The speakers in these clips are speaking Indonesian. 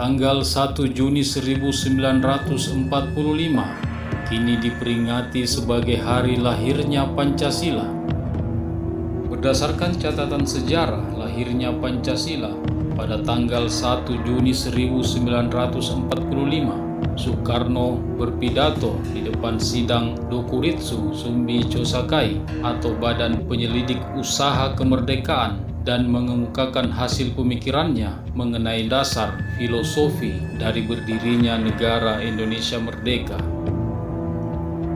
tanggal 1 Juni 1945 kini diperingati sebagai hari lahirnya Pancasila. Berdasarkan catatan sejarah lahirnya Pancasila pada tanggal 1 Juni 1945, Soekarno berpidato di depan sidang Dokuritsu Zumbi Chosakai atau Badan Penyelidik Usaha Kemerdekaan dan mengemukakan hasil pemikirannya mengenai dasar filosofi dari berdirinya negara Indonesia Merdeka.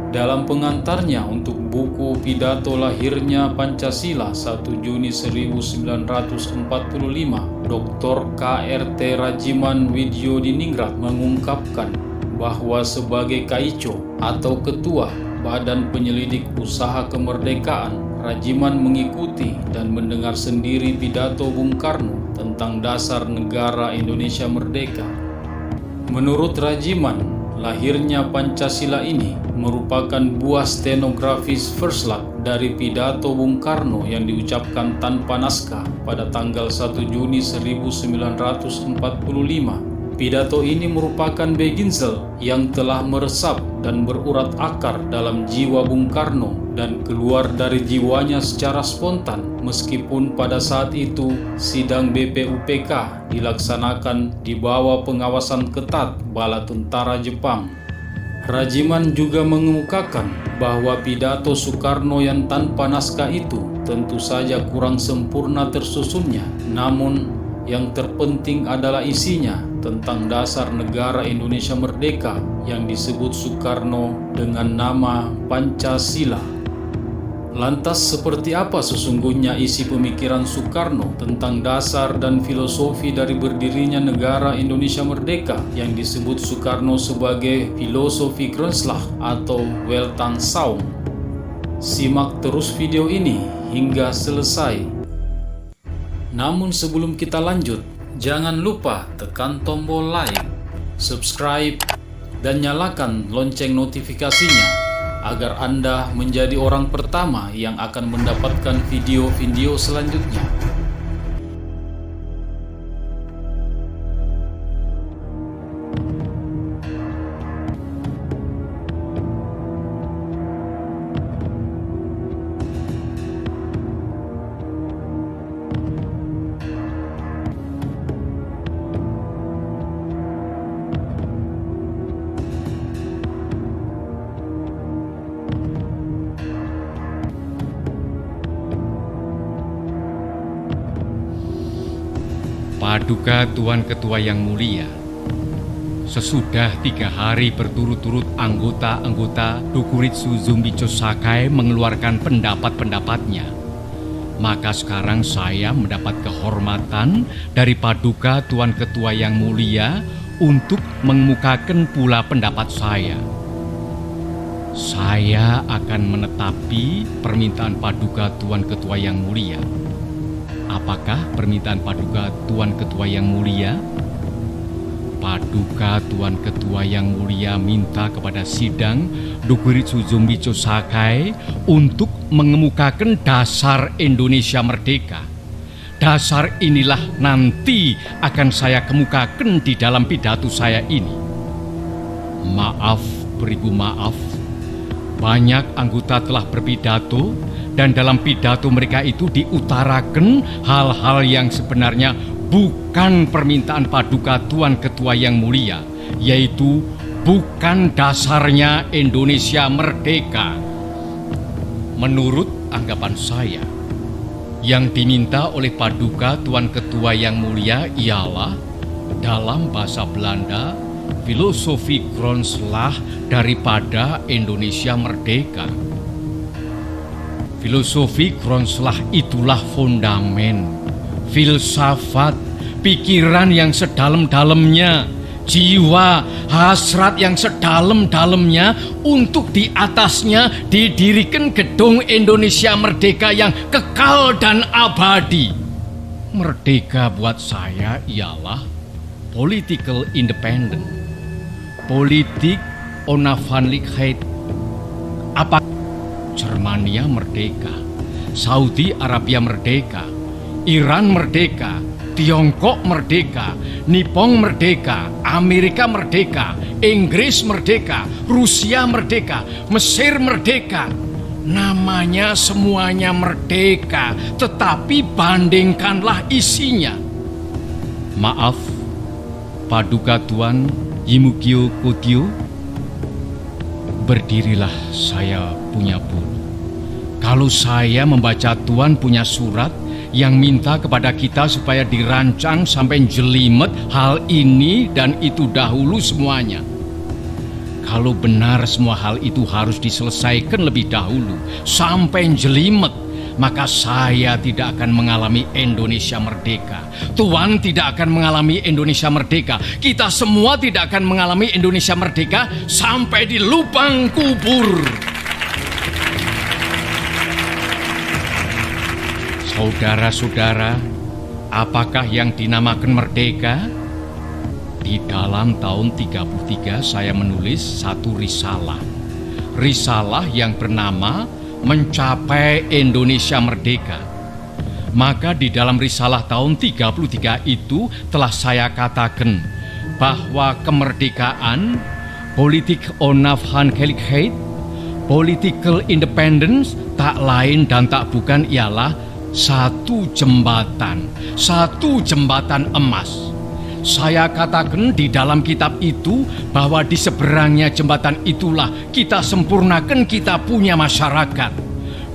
Dalam pengantarnya untuk buku pidato lahirnya Pancasila 1 Juni 1945, Dr. K.R.T. Rajiman Widyodiningrat mengungkapkan bahwa sebagai Kaico atau Ketua Badan Penyelidik Usaha Kemerdekaan, Rajiman mengikuti dan mendengar sendiri pidato Bung Karno tentang dasar negara Indonesia Merdeka. Menurut Rajiman, lahirnya Pancasila ini merupakan buah stenografis verslak dari pidato Bung Karno yang diucapkan tanpa naskah pada tanggal 1 Juni 1945. Pidato ini merupakan beginzel yang telah meresap dan berurat akar dalam jiwa Bung Karno dan keluar dari jiwanya secara spontan meskipun pada saat itu sidang BPUPK dilaksanakan di bawah pengawasan ketat bala tentara Jepang. Rajiman juga mengemukakan bahwa pidato Soekarno yang tanpa naskah itu tentu saja kurang sempurna tersusunnya, namun yang terpenting adalah isinya tentang dasar negara Indonesia Merdeka yang disebut Soekarno dengan nama Pancasila. Lantas seperti apa sesungguhnya isi pemikiran Soekarno tentang dasar dan filosofi dari berdirinya negara Indonesia Merdeka yang disebut Soekarno sebagai filosofi Grondslag atau Weltanschauung? Simak terus video ini hingga selesai. Namun sebelum kita lanjut, jangan lupa tekan tombol like, subscribe, dan nyalakan lonceng notifikasinya agar Anda menjadi orang pertama yang akan mendapatkan video-video selanjutnya. Paduka Tuan Ketua yang mulia, sesudah 3 hari berturut-turut anggota-anggota Dokuritsu Zumbi Chosakai mengeluarkan pendapat-pendapatnya, maka sekarang saya mendapat kehormatan dari Paduka Tuan Ketua yang mulia untuk mengemukakan pula pendapat saya. Saya akan menetapi permintaan Paduka Tuan Ketua yang mulia. Apakah permintaan Paduka Tuan Ketua yang mulia? Paduka Tuan Ketua yang mulia minta kepada sidang Dokuritsu Zumbi Chosakai untuk mengemukakan dasar Indonesia Merdeka. Dasar inilah nanti akan saya kemukakan di dalam pidato saya ini. Maaf, beribu maaf, banyak anggota telah berpidato dan dalam pidato mereka itu diutarakan hal-hal yang sebenarnya bukan permintaan Paduka Tuan Ketua yang mulia, yaitu bukan dasarnya Indonesia Merdeka. Menurut anggapan saya, yang diminta oleh Paduka Tuan Ketua yang mulia ialah dalam bahasa Belanda filosofi Grondslag daripada Indonesia Merdeka. Filosofi Grondslag itulah fondamen, filsafat, pikiran yang sedalam-dalamnya, jiwa, hasrat yang sedalam-dalamnya untuk di atasnya didirikan gedung Indonesia Merdeka yang kekal dan abadi. Merdeka buat saya ialah political independent, politik onafhanlikheid. Apa Germania merdeka, Saudi Arabia merdeka, Iran merdeka, Tiongkok merdeka, Nippon merdeka, Amerika merdeka, Inggris merdeka, Rusia merdeka, Mesir merdeka. Namanya semuanya merdeka, tetapi bandingkanlah isinya. Maaf, Paduka Tuan Yimukyo Kotyo, berdirilah, saya punya bulu. Kalau saya membaca Tuan punya surat yang minta kepada kita supaya dirancang sampai jelimet hal ini dan itu dahulu semuanya. Kalau benar semua hal itu harus diselesaikan lebih dahulu sampai jelimet, maka saya tidak akan mengalami Indonesia merdeka. Tuan tidak akan mengalami Indonesia merdeka. Kita semua tidak akan mengalami Indonesia merdeka sampai di lubang kubur. Saudara-saudara, apakah yang dinamakan merdeka? Di dalam tahun 33 saya menulis satu risalah. Risalah yang bernama Mencapai Indonesia Merdeka. Maka di dalam risalah tahun 33 itu telah saya katakan bahwa kemerdekaan, politik onafhankelijkheid, political independence tak lain dan tak bukan ialah satu jembatan emas. Saya katakan di dalam kitab itu bahwa di seberangnya jembatan itulah kita sempurnakan kita punya masyarakat.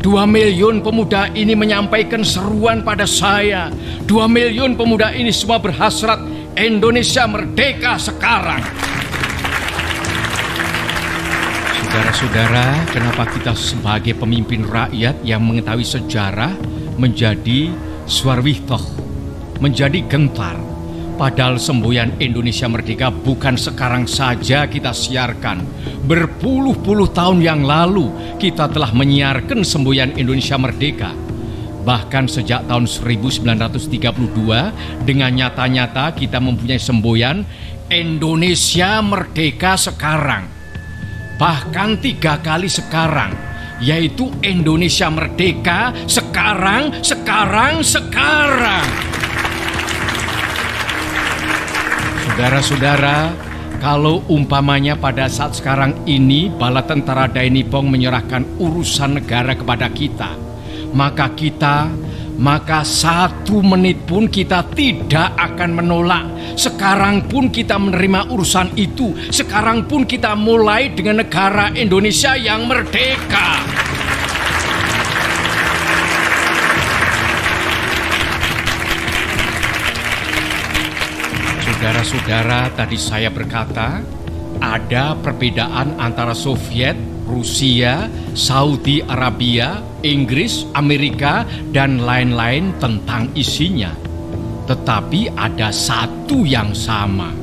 2 miliun pemuda ini menyampaikan seruan pada saya. 2 miliun pemuda ini semua berhasrat Indonesia merdeka sekarang. Saudara-saudara, kenapa kita sebagai pemimpin rakyat yang mengetahui sejarah menjadi swarwihtoh, menjadi gentar? Padahal semboyan Indonesia merdeka bukan sekarang saja kita siarkan. Berpuluh-puluh tahun yang lalu kita telah menyiarkan semboyan Indonesia merdeka. Bahkan sejak tahun 1932 dengan nyata-nyata kita mempunyai semboyan Indonesia merdeka sekarang. Bahkan 3 kali sekarang, yaitu Indonesia merdeka sekarang. Saudara-saudara, kalau umpamanya pada saat sekarang ini bala tentara Dai Nippon menyerahkan urusan negara kepada kita, maka 1 menit pun kita tidak akan menolak. Sekarang pun kita menerima urusan itu. Sekarang pun kita mulai dengan negara Indonesia yang merdeka. Saudara-saudara, tadi saya berkata ada perbedaan antara Soviet, Rusia, Saudi Arabia, Inggris, Amerika, dan lain-lain tentang isinya. Tetapi ada satu yang sama,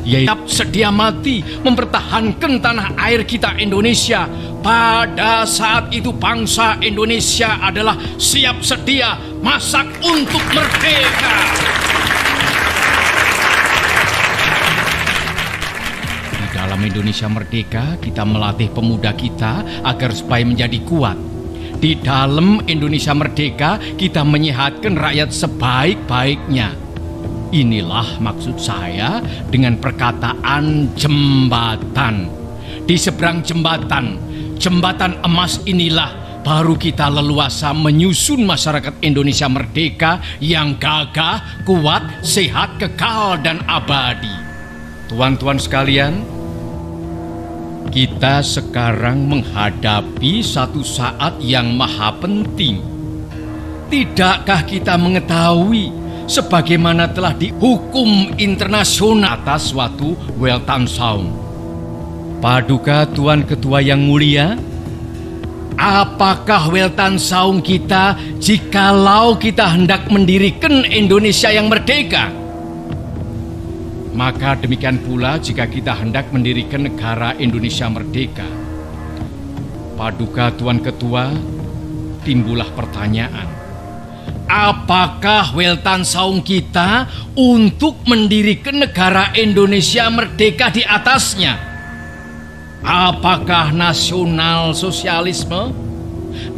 yaitu sedia mati mempertahankan tanah air kita Indonesia. Pada saat itu bangsa Indonesia adalah siap sedia masak untuk merdeka. Dalam Indonesia merdeka, kita melatih pemuda kita agar supaya menjadi kuat. Di dalam Indonesia merdeka, kita menyehatkan rakyat sebaik-baiknya. Inilah maksud saya dengan perkataan jembatan. Di seberang jembatan emas inilah baru kita leluasa menyusun masyarakat Indonesia merdeka yang gagah, kuat, sehat, kekal, dan abadi. Tuan-tuan sekalian, kita sekarang menghadapi satu saat yang maha penting. Tidakkah kita mengetahui sebagaimana telah dihukum internasional atas suatu Weltanschauung? Paduka Tuan Ketua yang mulia, apakah Weltanschauung kita jikalau kita hendak mendirikan Indonesia yang merdeka? Maka demikian pula jika kita hendak mendirikan negara Indonesia merdeka. Paduka Tuan Ketua, timbullah pertanyaan, apakah Weltanschauung kita untuk mendirikan negara Indonesia merdeka di atasnya? Apakah nasional sosialisme?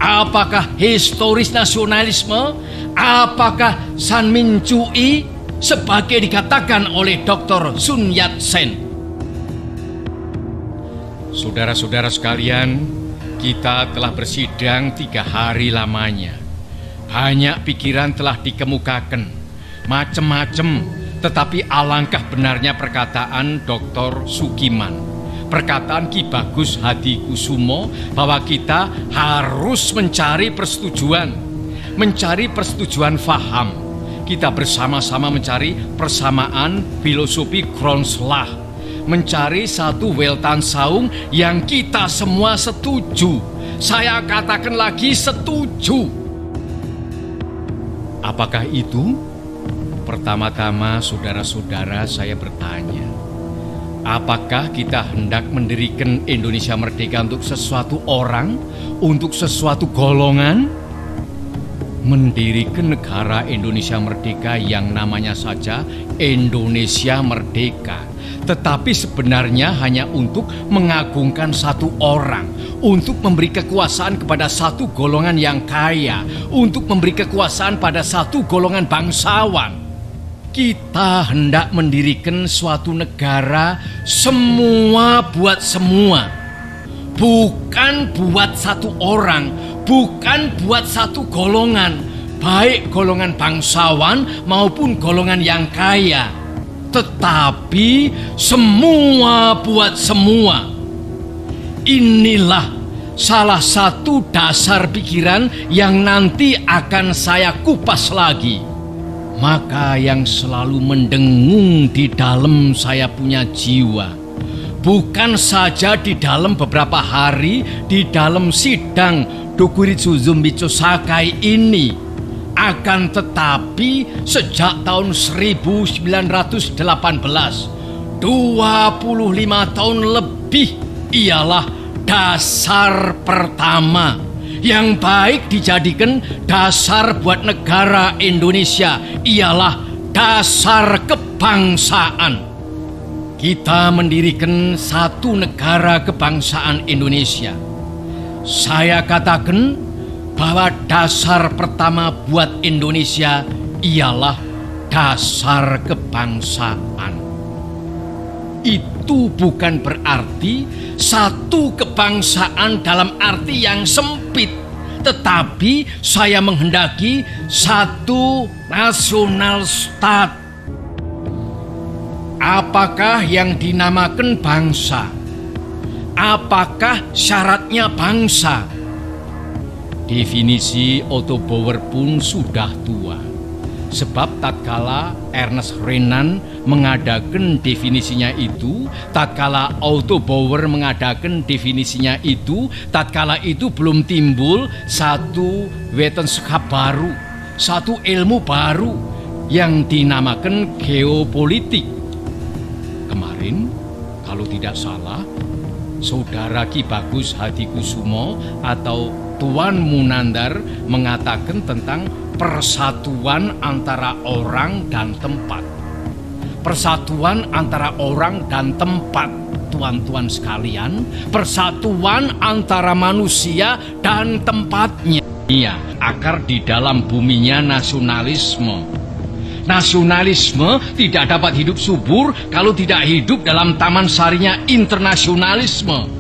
Apakah historis nasionalisme? Apakah Sanmincui? sebagai dikatakan oleh Dr. Sun Yat-sen. Saudara-saudara sekalian, kita telah bersidang 3 hari lamanya. Banyak pikiran telah dikemukakan, macam-macam, tetapi alangkah benarnya perkataan Dr. Sukiman, perkataan Ki Bagus Hadikusumo, bahwa kita harus mencari persetujuan faham. Kita bersama-sama mencari persamaan filosofi Kronslag, mencari satu Weltanschauung yang kita semua setuju. Saya katakan lagi setuju. Apakah itu? Pertama-tama saudara-saudara saya bertanya, apakah kita hendak mendirikan Indonesia Merdeka untuk sesuatu orang, untuk sesuatu golongan? Mendirikan negara Indonesia Merdeka yang namanya saja Indonesia Merdeka, tetapi sebenarnya hanya untuk mengagungkan satu orang, untuk memberi kekuasaan kepada satu golongan yang kaya, untuk memberi kekuasaan pada satu golongan bangsawan. Kita hendak mendirikan suatu negara semua buat semua, bukan buat satu orang, bukan buat satu golongan, baik golongan bangsawan maupun golongan yang kaya, tetapi semua buat semua. Inilah salah satu dasar pikiran yang nanti akan saya kupas lagi. Maka yang selalu mendengung di dalam saya punya jiwa, bukan saja di dalam beberapa hari di dalam sidang Dokuritsu Zumbicho Sakai ini, akan tetapi sejak tahun 1918, 25 tahun lebih, ialah dasar pertama yang baik dijadikan dasar buat negara Indonesia, ialah dasar kebangsaan. Kita mendirikan satu negara kebangsaan Indonesia. Saya katakan bahwa dasar pertama buat Indonesia ialah dasar kebangsaan. Itu bukan berarti satu kebangsaan dalam arti yang sempit, tetapi saya menghendaki satu national state. Apakah yang dinamakan bangsa? Apakah syaratnya bangsa? Definisi Otto Bauer pun sudah tua. Sebab tatkala Ernest Renan mengadakan definisinya itu, tatkala Otto Bauer mengadakan definisinya itu, tatkala itu belum timbul satu wetenschap baru, satu ilmu baru yang dinamakan geopolitik. Kemarin, kalau tidak salah, Saudara Ki Bagus Hadikusumo atau Tuan Munandar mengatakan tentang persatuan antara orang dan tempat. Persatuan antara orang dan tempat, tuan-tuan sekalian, persatuan antara manusia dan tempatnya. Iya, akar di dalam buminya nasionalisme. Nasionalisme tidak dapat hidup subur kalau tidak hidup dalam taman sarinya internasionalisme.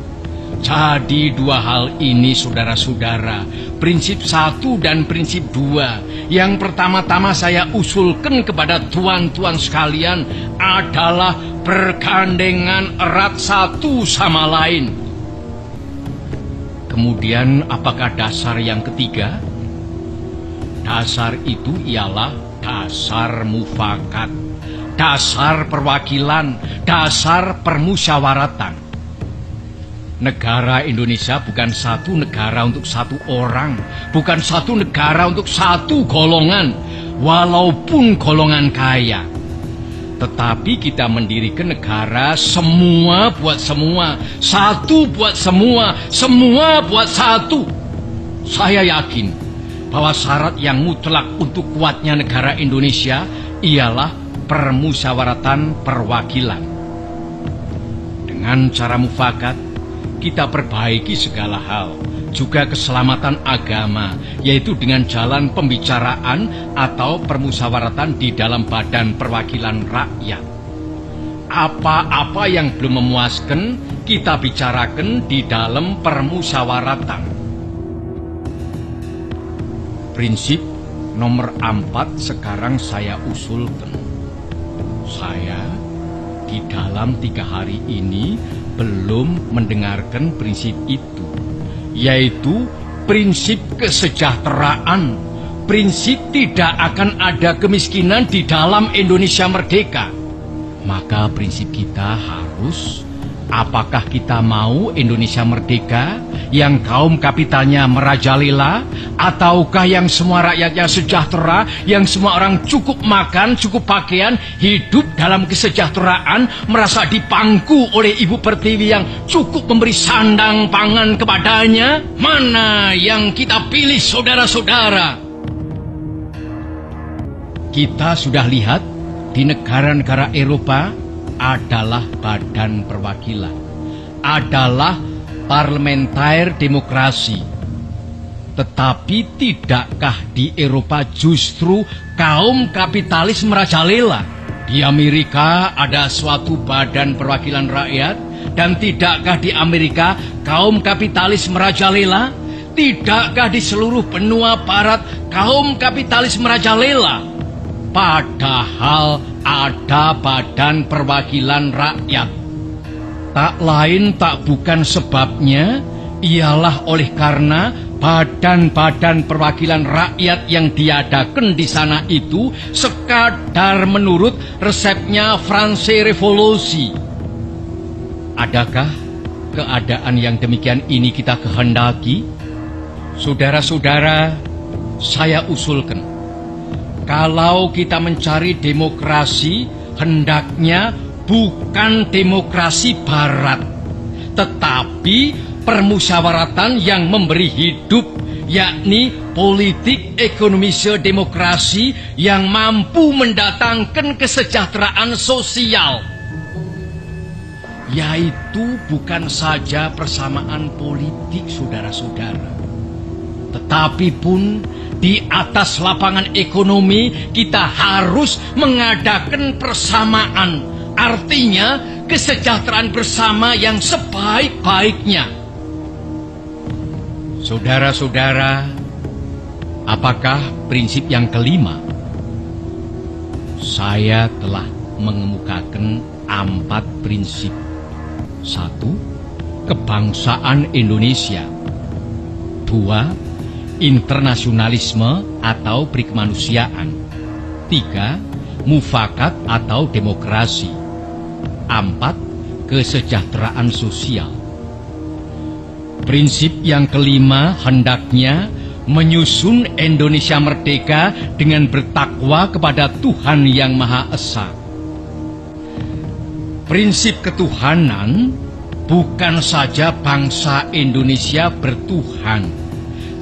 Jadi dua hal ini saudara-saudara, prinsip 1 dan prinsip 2, yang pertama-tama saya usulkan kepada tuan-tuan sekalian adalah bergandengan erat satu sama lain. Kemudian apakah dasar yang ketiga? Dasar itu ialah dasar mufakat, dasar perwakilan, dasar permusyawaratan. Negara Indonesia bukan satu negara untuk satu orang, bukan satu negara untuk satu golongan, walaupun golongan kaya. Tetapi kita mendirikan negara semua buat semua, satu buat semua, semua buat satu. Saya yakin bahwa syarat yang mutlak untuk kuatnya negara Indonesia ialah permusyawaratan perwakilan. Dengan cara mufakat, kita perbaiki segala hal, juga keselamatan agama, yaitu dengan jalan pembicaraan atau permusyawaratan di dalam badan perwakilan rakyat. Apa-apa yang belum memuaskan, kita bicarakan di dalam permusyawaratan. Prinsip nomor 4 sekarang saya usulkan. Saya di dalam 3 hari ini belum mendengarkan prinsip itu, yaitu prinsip kesejahteraan. Prinsip tidak akan ada kemiskinan di dalam Indonesia merdeka. Maka prinsip kita harus, apakah kita mau Indonesia merdeka yang kaum kapitalnya merajalela, ataukah yang semua rakyatnya sejahtera, yang semua orang cukup makan, cukup pakaian, hidup dalam kesejahteraan, merasa dipangku oleh Ibu Pertiwi yang cukup memberi sandang pangan kepadanya? Mana yang kita pilih, saudara-saudara? Kita sudah lihat di negara-negara Eropa adalah badan perwakilan, adalah parlementer demokrasi. Tetapi tidakkah di Eropa justru kaum kapitalis merajalela? Di Amerika ada suatu badan perwakilan rakyat, dan tidakkah di Amerika kaum kapitalis merajalela? Tidakkah di seluruh benua barat kaum kapitalis merajalela? Padahal ada badan perwakilan rakyat. Tak lain tak bukan sebabnya ialah oleh karena badan-badan perwakilan rakyat yang diadakan di sana itu sekadar menurut resepnya France Revolusi. Adakah keadaan yang demikian ini kita kehendaki? Saudara-saudara, saya usulkan, kalau kita mencari demokrasi, hendaknya bukan demokrasi barat, tetapi permusyawaratan yang memberi hidup, yakni politik ekonomi demokrasi yang mampu mendatangkan kesejahteraan sosial. Yaitu bukan saja persamaan politik, saudara-saudara, tetapi pun di atas lapangan ekonomi kita harus mengadakan persamaan. Artinya kesejahteraan bersama yang sebaik-baiknya. Saudara-saudara, apakah prinsip yang kelima? Saya telah mengemukakan 4 prinsip. 1. Kebangsaan Indonesia. 2. Internasionalisme atau perikemanusiaan. 3. Mufakat atau demokrasi. 4. Kesejahteraan sosial. Prinsip yang kelima hendaknya menyusun Indonesia merdeka dengan bertakwa kepada Tuhan Yang Maha Esa. Prinsip ketuhanan bukan saja bangsa Indonesia bertuhan,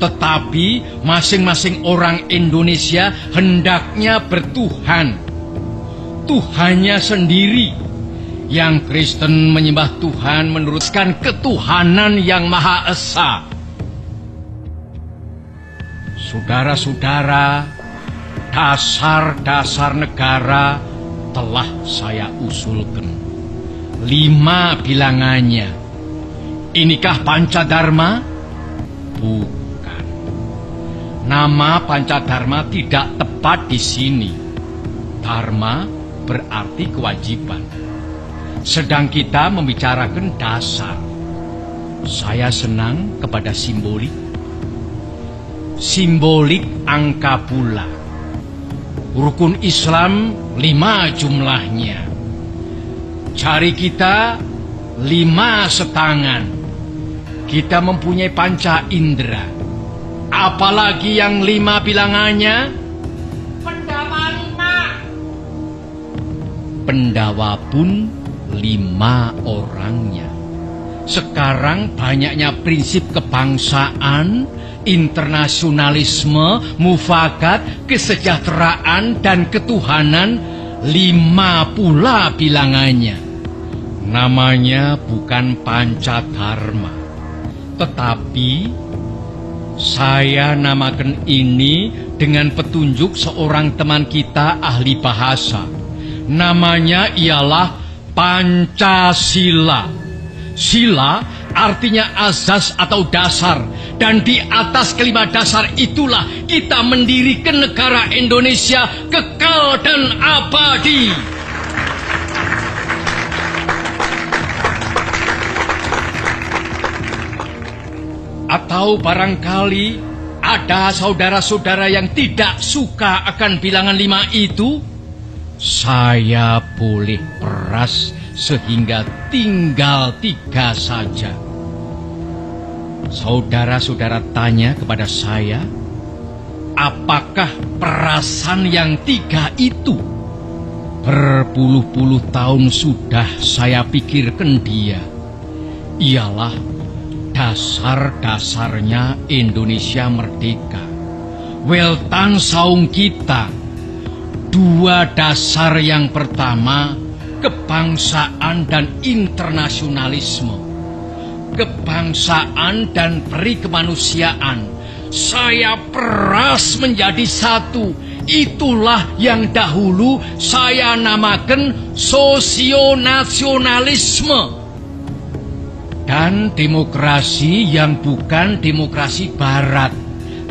tetapi masing-masing orang Indonesia hendaknya bertuhan. Tuhannya sendiri. Yang Kristen menyembah Tuhan menurutkan ketuhanan Yang Maha Esa. Saudara-saudara, dasar-dasar negara telah saya usulkan. 5 bilangannya. Inikah Pancadharma? Bukan. Nama Pancadharma tidak tepat di sini. Dharma berarti kewajiban. Sedang kita membicarakan dasar. Saya senang kepada simbolik. Simbolik angka pula. Rukun Islam 5 jumlahnya. Jari kita 5 setangan. Kita mempunyai panca indera. Apalagi yang 5 bilangannya? Pendawa 5. Pendawa pun 5 orangnya. Sekarang banyaknya prinsip kebangsaan, internasionalisme, mufakat, kesejahteraan, dan ketuhanan. 5 pula bilangannya. Namanya bukan Pancadharma, tetapi Saya namakan ini dengan petunjuk seorang teman kita ahli bahasa. Namanya ialah Pancasila. Sila artinya azas atau dasar. Dan di atas kelima dasar itulah kita mendirikan negara Indonesia kekal dan abadi. Atau barangkali ada saudara-saudara yang tidak suka akan bilangan 5 itu? Saya boleh peras sehingga tinggal 3 saja. Saudara-saudara tanya kepada saya, apakah perasan yang 3 itu? Berpuluh-puluh tahun sudah saya pikirkan dia. Ialah dasar-dasarnya Indonesia merdeka. Weltan saung kita. 2 dasar yang pertama, kebangsaan dan internasionalisme. Kebangsaan dan perikemanusiaan saya peras menjadi satu. Itulah yang dahulu saya namakan sosionasionalisme. Dan demokrasi yang bukan demokrasi barat,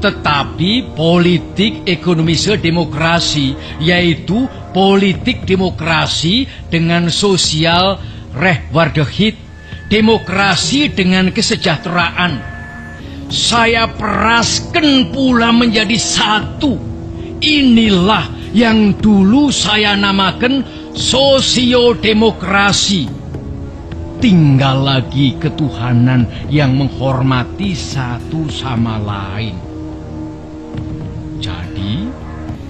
tetapi politik ekonomisme demokrasi, yaitu politik demokrasi dengan sosial rechtvaardigheid, demokrasi dengan kesejahteraan. Saya peraskan pula menjadi satu. Inilah yang dulu saya namakan sosiodemokrasi. Tinggal lagi ketuhanan yang menghormati satu sama lain. Jadi,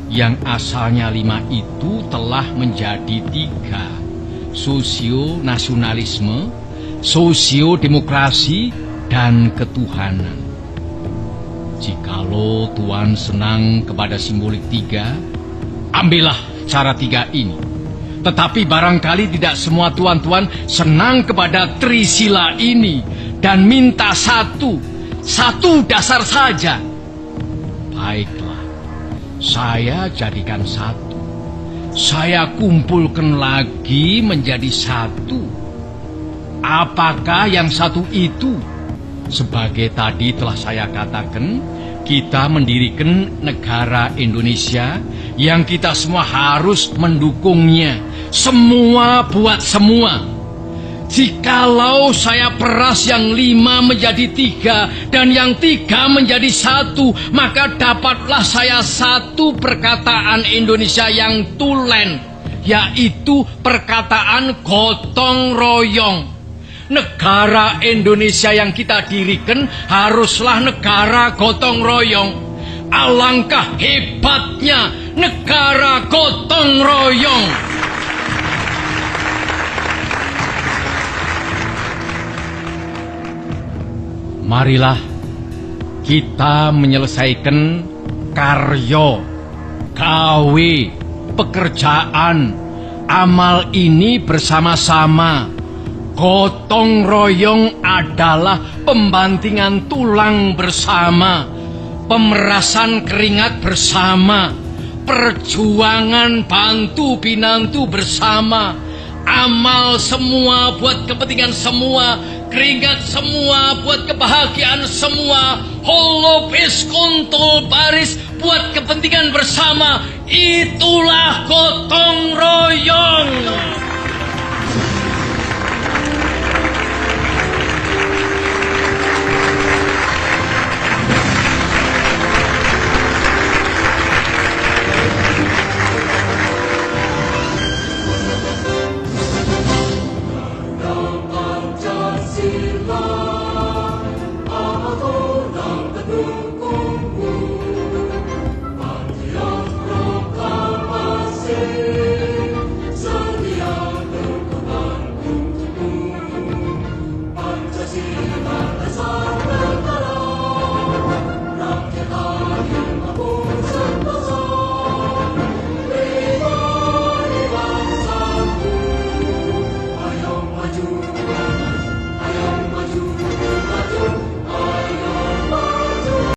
yang asalnya 5 itu telah menjadi 3. Sosionasionalisme, sosiodemokrasi, dan ketuhanan. Jikalau Tuhan senang kepada simbolik 3, ambillah cara 3 ini. Tetapi barangkali tidak semua tuan-tuan senang kepada Trisila ini dan minta satu dasar saja. Baiklah, saya jadikan 1. Saya kumpulkan lagi menjadi 1. Apakah yang 1 itu? Sebagai tadi telah saya katakan, kita mendirikan negara Indonesia yang kita semua harus mendukungnya. Semua buat semua. Jikalau saya peras yang 5 menjadi 3 dan yang 3 menjadi 1, maka dapatlah saya 1 perkataan Indonesia yang tulen, yaitu perkataan gotong royong. Negara Indonesia yang kita dirikan haruslah negara gotong royong. Alangkah hebatnya negara gotong royong. Marilah kita menyelesaikan karya, gawe, pekerjaan, amal ini bersama-sama. Gotong royong adalah pembantingan tulang bersama, pemerasan keringat bersama, perjuangan bantu pinantu bersama, amal semua buat kepentingan semua, keringat semua buat kebahagiaan semua, holopis kontol baris buat kepentingan bersama. Itulah gotong royong.